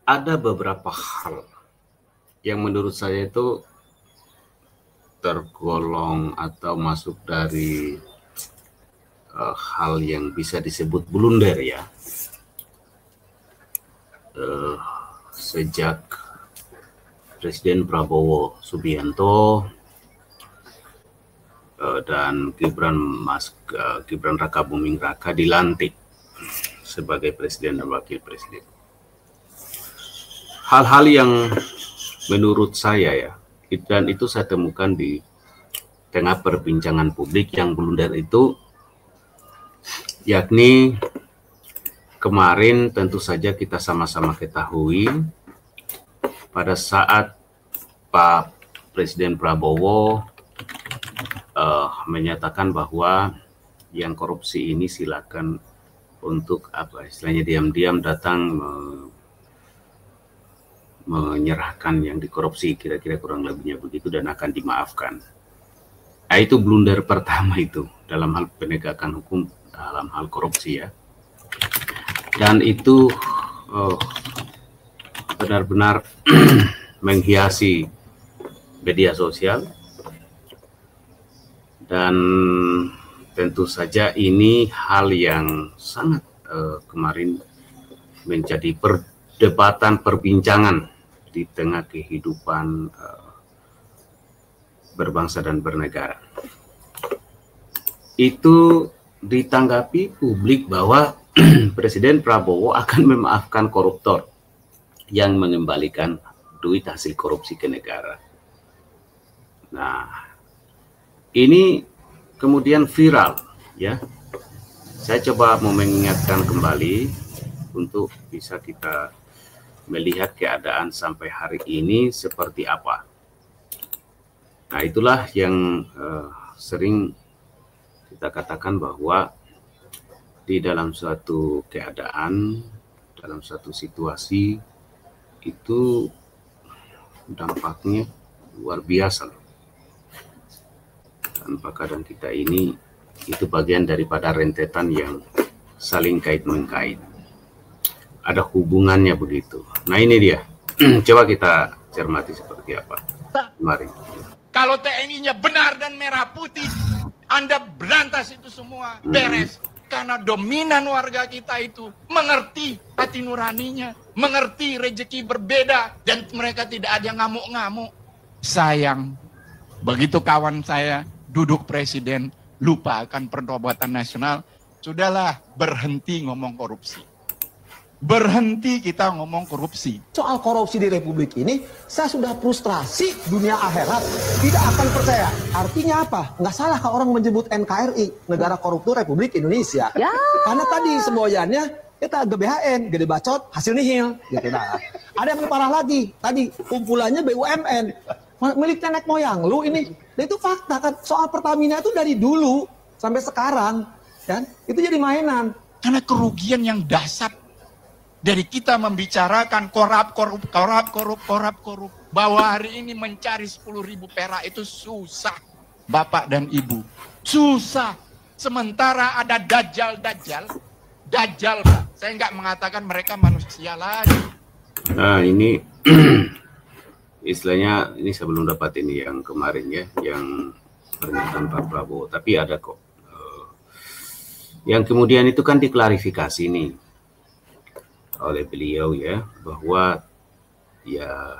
ada beberapa hal yang menurut saya itu tergolong atau masuk dari hal yang bisa disebut blunder ya. Sejak Presiden Prabowo Subianto dan Gibran Raka Buming Raka dilantik sebagai presiden dan wakil presiden. Hal-hal yang menurut saya ya, dan itu saya temukan di tengah perbincangan publik yang blunder itu, yakni kemarin tentu saja kita sama-sama ketahui pada saat Pak Presiden Prabowo menyatakan bahwa yang korupsi ini silakan untuk istilahnya diam-diam datang menyerahkan yang dikorupsi, kira-kira kurang lebihnya begitu, dan akan dimaafkan. Nah, itu blunder pertama itu dalam hal penegakan hukum dalam hal korupsi ya. Dan itu benar-benar menghiasi media sosial, dan tentu saja ini hal yang sangat kemarin menjadi perdebatan, perbincangan di tengah kehidupan berbangsa dan bernegara. Itu ditanggapi publik bahwa Presiden Prabowo akan memaafkan koruptor yang mengembalikan duit hasil korupsi ke negara. Nah, ini kemudian viral ya. Saya coba mau mengingatkan kembali untuk bisa kita melihat keadaan sampai hari ini seperti apa. Nah, itulah yang sering kita katakan bahwa di dalam suatu keadaan, dalam suatu situasi itu dampaknya luar biasa. Tanpa keadaan kita ini itu bagian daripada rentetan yang saling kait-mengkait. Ada hubungannya begitu. Nah, ini dia. Coba kita cermati seperti apa. Mari. Kalau TNI-nya benar dan merah putih, Anda berantas itu semua, beres. Karena dominan warga kita itu mengerti hati nuraninya, mengerti rezeki berbeda, dan mereka tidak ada ngamuk-ngamuk. Sayang, begitu kawan saya duduk presiden, lupa akan pertobatan nasional, sudahlah, berhenti ngomong korupsi. Berhenti kita ngomong korupsi. Soal korupsi di Republik ini, saya sudah frustrasi, dunia akhirat tidak akan percaya. Artinya apa? Nggak salah kalau orang menyebut NKRI, Negara Koruptor Republik Indonesia. Ya. Karena tadi semboyannya kita GBHN, gede bacot, hasil nihil. Gitu, nah. Ada yang lebih parah lagi, tadi kumpulannya BUMN, milik nenek moyang lu ini. Dan itu fakta kan, soal Pertamina itu dari dulu sampai sekarang, kan? Itu jadi mainan. Karena kerugian yang dasar dari kita membicarakan korup, bahwa hari ini mencari 10.000 perak itu susah, Bapak dan Ibu. Susah. Sementara ada dajjal, Pak. Saya nggak mengatakan mereka manusia lagi. Nah, ini istilahnya, ini sebelum dapat ini yang kemarin ya, yang pernyataan Pak Prabowo. Tapi ada kok. Yang kemudian itu kan diklarifikasi nih oleh beliau ya, bahwa ya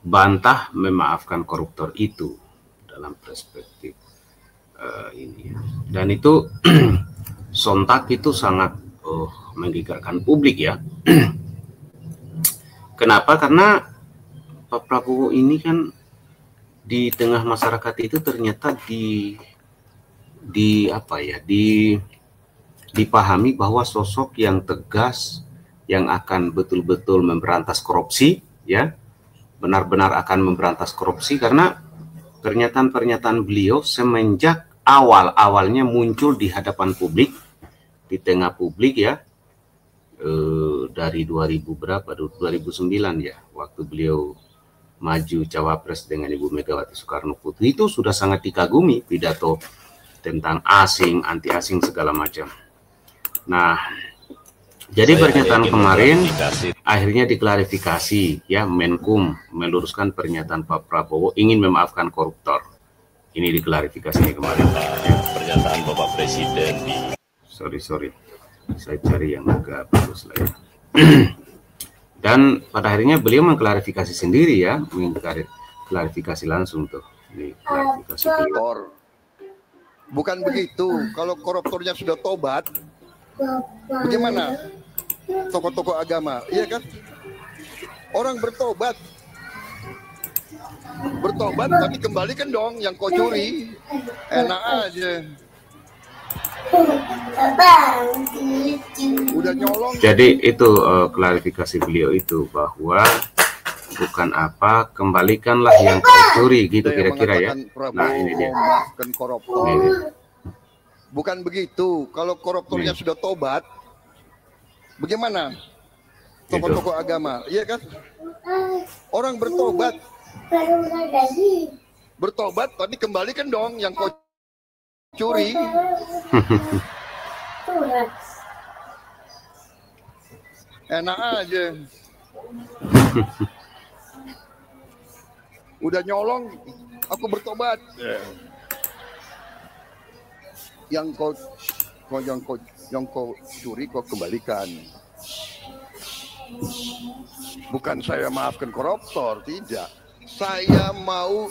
bantah memaafkan koruptor itu dalam perspektif ini ya. Dan itu sontak itu sangat menggegarkan publik ya. Kenapa? Karena Pak Prabowo ini kan di tengah masyarakat itu ternyata dipahami bahwa sosok yang tegas, yang akan betul-betul memberantas korupsi, ya, benar-benar akan memberantas korupsi, karena pernyataan-pernyataan beliau semenjak awalnya muncul di hadapan publik, di tengah publik ya, dari 2009 ya, waktu beliau maju cawapres dengan Ibu Megawati Soekarno Putri, itu sudah sangat dikagumi pidato tentang asing, anti asing segala macam. Nah, Jadi pernyataan kemarin akhirnya diklarifikasi, ya, Menkum meluruskan pernyataan Pak Prabowo ingin memaafkan koruptor. Ini diklarifikasi kemarin. Pernyataan Bapak Presiden di... Sorry, saya cari yang agak bagus lah ya. Dan pada akhirnya beliau mengklarifikasi sendiri, ya, klarifikasi langsung tuh. Ini klarifikasi beliau. Bukan begitu. Kalau koruptornya sudah tobat, bagaimana tokoh-tokoh agama? Iya kan? Orang bertobat, tapi kembalikan dong yang kau curi. Enak aja. Udah nyolong. Jadi itu klarifikasi beliau itu, bahwa bukan apa, kembalikanlah yang kau curi, gitu kira-kira ya. Nah, ini dia. Maafkan koruptor. Ini. Bukan begitu. Kalau koruptornya sudah tobat, bagaimana tokoh-tokoh agama? Iya kan? Orang bertobat, tapi kembalikan dong yang kau curi. Enak aja. Udah nyolong, aku bertobat. Yang kau curi kau kembalikan. Bukan saya maafkan koruptor, tidak. Saya mau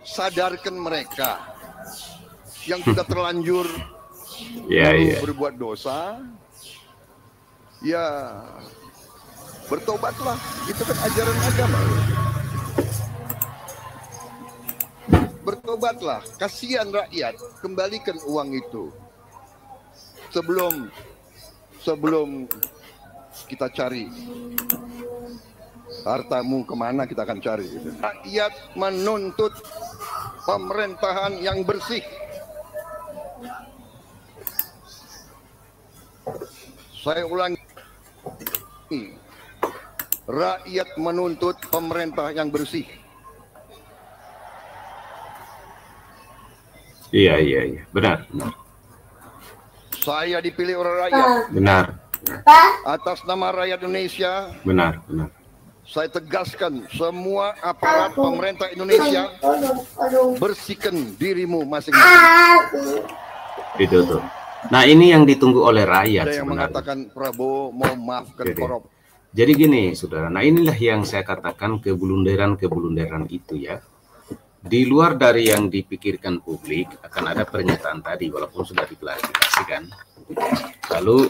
sadarkan mereka yang sudah terlanjur berbuat dosa. Ya, bertobatlah. Itu kan ajaran agama. Bertobatlah, kasihan rakyat, kembalikan uang itu. Sebelum kita cari hartamu kemana, kita akan cari. Rakyat menuntut pemerintahan yang bersih. Saya ulangi, rakyat menuntut pemerintah yang bersih. Iya, benar. Saya dipilih oleh rakyat. Benar. Atas nama rakyat Indonesia. Benar. Saya tegaskan, semua aparat pemerintah Indonesia, bersihkan dirimu masing-masing. Itu tuh. Nah, ini yang ditunggu oleh rakyat Ada yang sebenarnya. mengatakan Prabowo mau maafkan koruptor. Jadi gini, saudara. Nah, inilah yang saya katakan kebulunderan itu, ya. Di luar dari yang dipikirkan publik, akan ada pernyataan tadi, walaupun sudah diklarifikasikan. Lalu,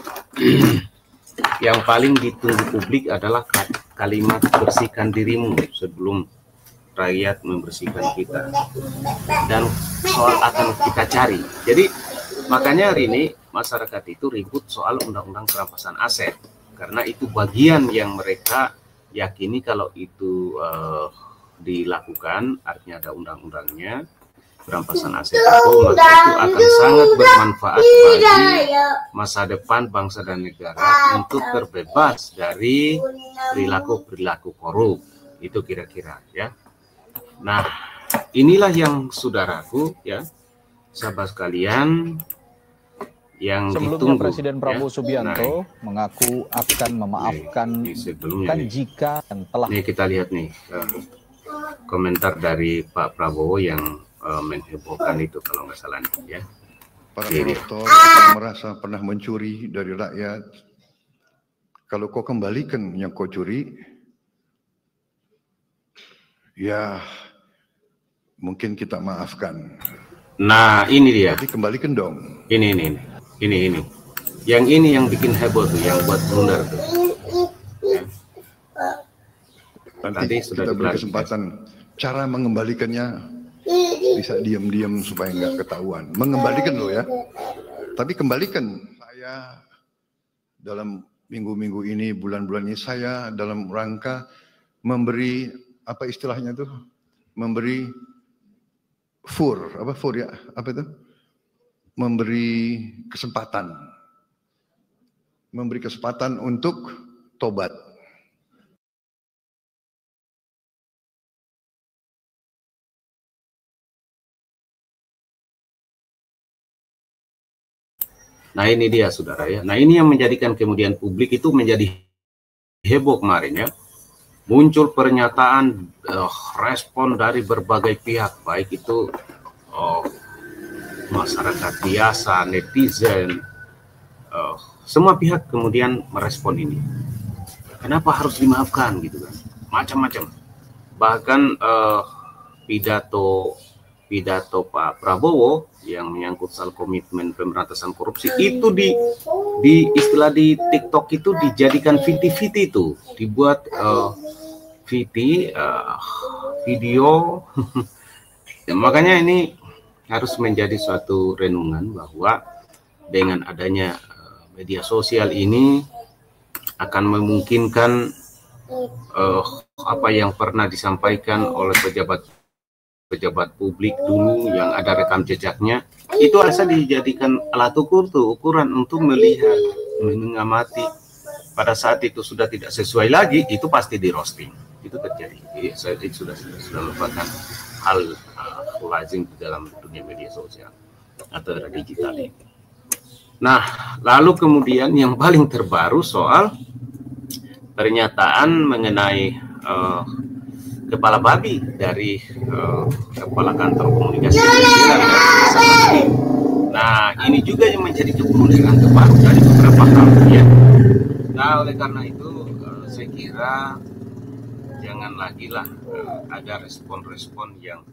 yang paling ditunggu publik adalah kalimat bersihkan dirimu sebelum rakyat membersihkan kita. Dan soal akan kita cari. Jadi, makanya hari ini masyarakat itu ribut soal undang-undang perampasan aset. Karena itu bagian yang mereka yakini kalau itu dilakukan, artinya ada undang-undangnya, perampasan aset itu, maka itu akan sangat bermanfaat bagi masa depan bangsa dan negara untuk terbebas dari perilaku korup. Itu kira-kira, ya. Nah, inilah yang saudaraku, ya, sahabat sekalian, yang sebelumnya ditunggu, Presiden Prabowo Subianto mengaku akan memaafkan kan jika yang telah. Nih kita lihat nih komentar dari Pak Prabowo yang menghebohkan itu kalau nggak salah nih, ya. Para koruptor akan merasa pernah mencuri dari rakyat. Kalau kau kembalikan yang kau curi, ya mungkin kita maafkan. Nah, ini dia. Tapi kembalikan dong. Ini. Yang ini yang bikin heboh tuh, yang buat blunder tuh. Ya. Nanti kita beri kesempatan cara mengembalikannya, bisa diam-diam supaya nggak ketahuan. Mengembalikan loh ya. Tapi kembalikan. Saya dalam minggu-minggu ini, bulan-bulan ini, saya dalam rangka memberi, apa istilahnya tuh? Memberi memberi kesempatan untuk tobat. Nah ini dia saudara ya. Nah ini yang menjadikan kemudian publik itu menjadi heboh kemarin ya. Muncul pernyataan respon dari berbagai pihak, baik itu masyarakat biasa, netizen, semua pihak kemudian merespon ini. Kenapa harus dimaafkan gitu kan? Macam-macam. Bahkan pidato Pak Prabowo yang menyangkut soal komitmen pemberantasan korupsi itu di istilah di TikTok itu dijadikan VT itu, dibuat video. Makanya ini harus menjadi suatu renungan bahwa dengan adanya media sosial ini akan memungkinkan apa yang pernah disampaikan oleh pejabat publik dulu yang ada rekam jejaknya itu asal dijadikan alat ukuran untuk melihat, mengamati. Pada saat itu sudah tidak sesuai lagi, itu pasti di roasting. Itu terjadi. Jadi itu sudah merupakan hal lazim di dalam dunia media sosial atau era digital ini. Nah, lalu kemudian yang paling terbaru soal pernyataan mengenai kepala babi dari kepala kantor komunikasi presiden. Nah, ini juga yang menjadi kebenaran terbaru dari beberapa hal ya. Nah, oleh karena itu saya kira jangan lagi lah ada respon-respon yang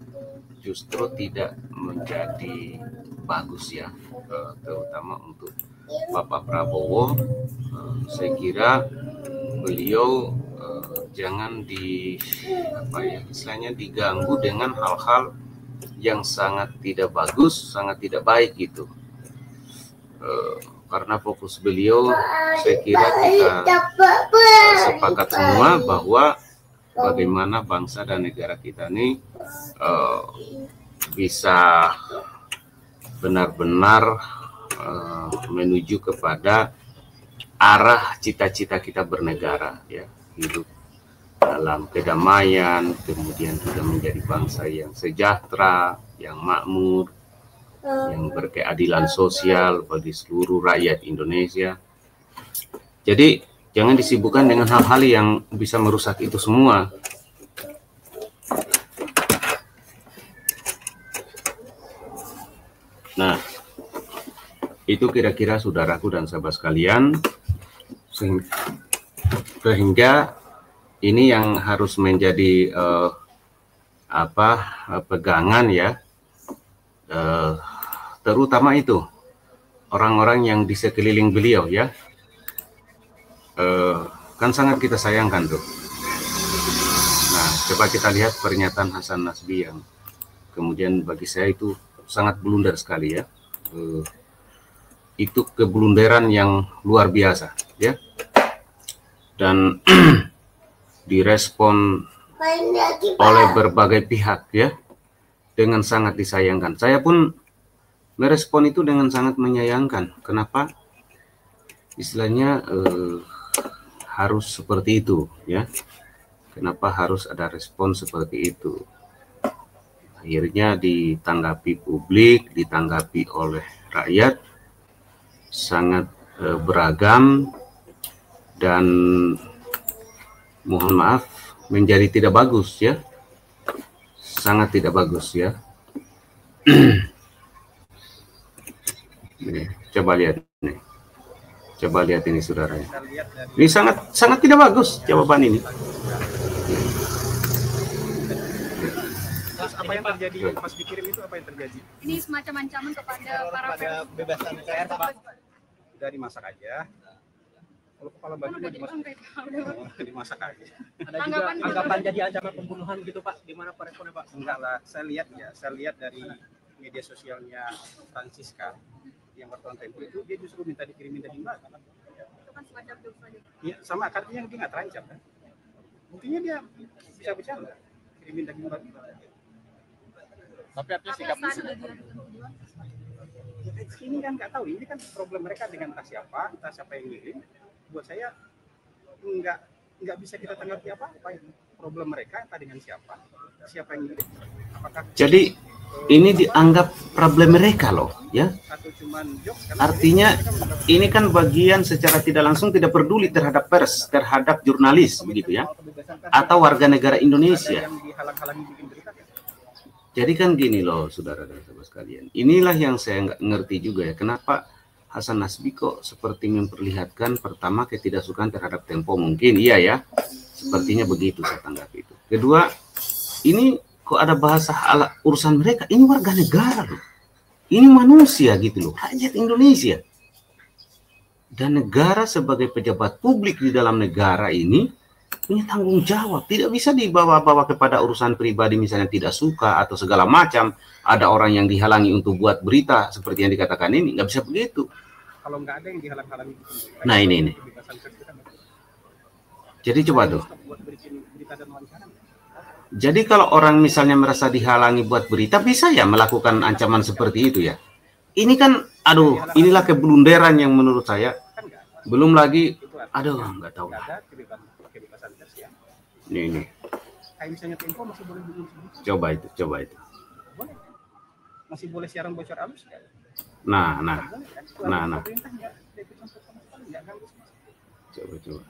justru tidak menjadi bagus ya, terutama untuk Bapak Prabowo. Saya kira beliau jangan istilahnya diganggu dengan hal-hal yang sangat tidak bagus, sangat tidak baik gitu. Karena fokus beliau, saya kira kita sepakat semua bahwa bagaimana bangsa dan negara kita ini bisa benar-benar menuju kepada arah cita-cita kita bernegara ya, hidup dalam kedamaian, kemudian kita menjadi bangsa yang sejahtera, yang makmur, yang berkeadilan sosial bagi seluruh rakyat Indonesia. Jadi jangan disibukkan dengan hal-hal yang bisa merusak itu semua. Nah, itu kira-kira saudaraku dan sahabat sekalian, sehingga ini yang harus menjadi pegangan ya, terutama itu orang-orang yang di sekeliling beliau ya, kan sangat kita sayangkan tuh. Nah, coba kita lihat pernyataan Hasan Nasbi yang kemudian bagi saya itu sangat blunder sekali ya. Itu keblunderan yang luar biasa ya, dan direspon oleh berbagai pihak ya, dengan sangat disayangkan. Saya pun merespon itu dengan sangat menyayangkan. Kenapa istilahnya harus seperti itu ya, kenapa harus ada respon seperti itu. Akhirnya ditanggapi publik, ditanggapi oleh rakyat sangat beragam, dan mohon maaf menjadi tidak bagus ya, sangat tidak bagus ya. Nih, coba lihat nih, coba lihat ini saudara, ini sangat tidak bagus jawaban ini. Terus apa yang terjadi pas dikirim itu, apa yang terjadi? Ini semacam ancaman kepada para bebasan PR, Pak. Udah dimasak aja. Kalau kepala bajunya dimasak aja. Ada juga anggapan jadi ancaman pembunuhan gitu Pak, gimana Pak responnya Pak? Enggak lah, saya lihat dari media sosialnya Francisca yang wartawan Tempo itu, dia justru minta dikirimin daging babi. Itu kan semacam dosa juga. Iya, sama artinya dia nggak terancam kan? Buktinya dia bisa bercanda, kirimin daging babi. Tapi artinya sikapnya ini kan nggak tahu, ini kan problem mereka dengan entah siapa yang ngirim. Buat saya nggak bisa kita tanggapi apa-apa. problem mereka entah dengan siapa yang milik, apakah jadi ini dianggap problem mereka loh ya. atau cuman jokes, Artinya ini kan bagian secara tidak langsung tidak peduli terhadap pers, terhadap jurnalis begitu ya, atau warga negara Indonesia. yang dihalang-halangi bikin berita. Jadi kan gini loh saudara dan sahabat sekalian, inilah yang saya nggak ngerti juga ya, kenapa Hasan Nasbi kok seperti memperlihatkan pertama ketidaksukaan terhadap Tempo, mungkin iya ya, sepertinya begitu saya tanggapi itu. Kedua, ini kok ada bahasa ala urusan mereka, ini warga negara loh, ini manusia gitu loh, rakyat Indonesia. Dan negara sebagai pejabat publik di dalam negara ini punya tanggung jawab, tidak bisa dibawa-bawa kepada urusan pribadi, misalnya tidak suka atau segala macam, ada orang yang dihalangi untuk buat berita seperti yang dikatakan ini, nggak bisa begitu. Kalau nggak ada yang dihalang-halangi, Nah ini. Jadi coba tuh. Jadi kalau orang misalnya merasa dihalangi buat berita, bisa ya melakukan ancaman seperti itu ya. Ini kan, aduh, inilah keblunderan yang menurut saya. Belum lagi, aduh, nggak tahu. Ini. Coba itu. Boleh. Masih boleh siaran bocor halus kan? Nah. Coba.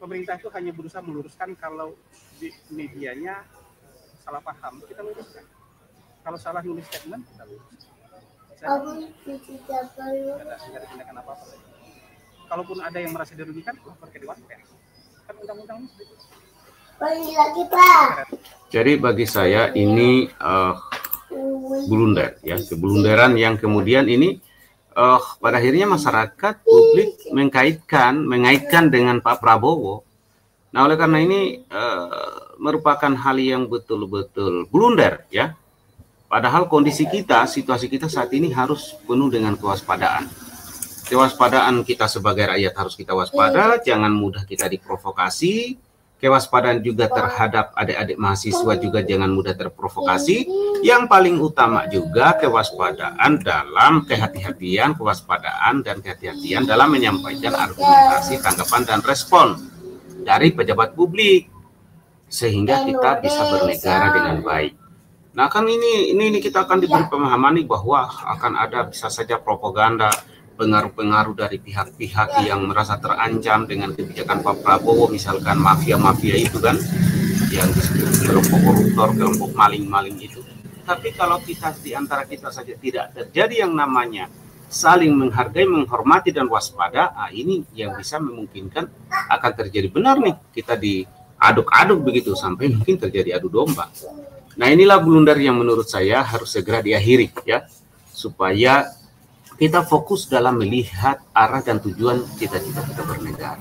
Pemerintah itu hanya berusaha meluruskan kalau di medianya salah paham, kita luruskan. Kalau salah nulis statement, kita luruskan. Tidak ada tindakan apa-apa. Kalaupun ada yang merasa dirugikan, lapor ke Dewan Pers. Kan undang-undang itu. Jadi bagi saya ini blunder ya, keblunderan yang kemudian ini pada akhirnya masyarakat publik mengaitkan dengan Pak Prabowo. Nah, oleh karena ini merupakan hal yang betul-betul blunder ya. Padahal kondisi kita, situasi kita saat ini harus penuh dengan kewaspadaan. Kewaspadaan kita sebagai rakyat harus kita waspada, jangan mudah kita diprovokasi. Kewaspadaan juga terhadap adik-adik mahasiswa juga jangan mudah terprovokasi. Yang paling utama juga kewaspadaan dalam kehati-hatian, kewaspadaan dan kehati-hatian dalam menyampaikan argumentasi, tanggapan dan respon dari pejabat publik sehingga kita bisa bernegara dengan baik. Nah kan ini kita akan diberi pemahaman nih bahwa akan ada bisa saja propaganda, pengaruh-pengaruh dari pihak-pihak yang merasa terancam dengan kebijakan Pak Prabowo, misalkan mafia-mafia itu kan, yang disebut kelompok koruptor, kelompok maling-maling itu. Tapi kalau kita di antara kita saja tidak terjadi yang namanya saling menghargai, menghormati dan waspada, ini yang bisa memungkinkan akan terjadi benar nih, kita diaduk-aduk begitu sampai mungkin terjadi adu domba. Nah inilah blunder yang menurut saya harus segera diakhiri ya, supaya kita fokus dalam melihat arah dan tujuan cita-cita kita bernegara.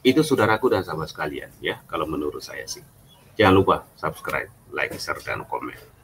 Itu saudaraku dan sahabat sekalian ya, kalau menurut saya sih. Jangan lupa subscribe, like, share, dan komen.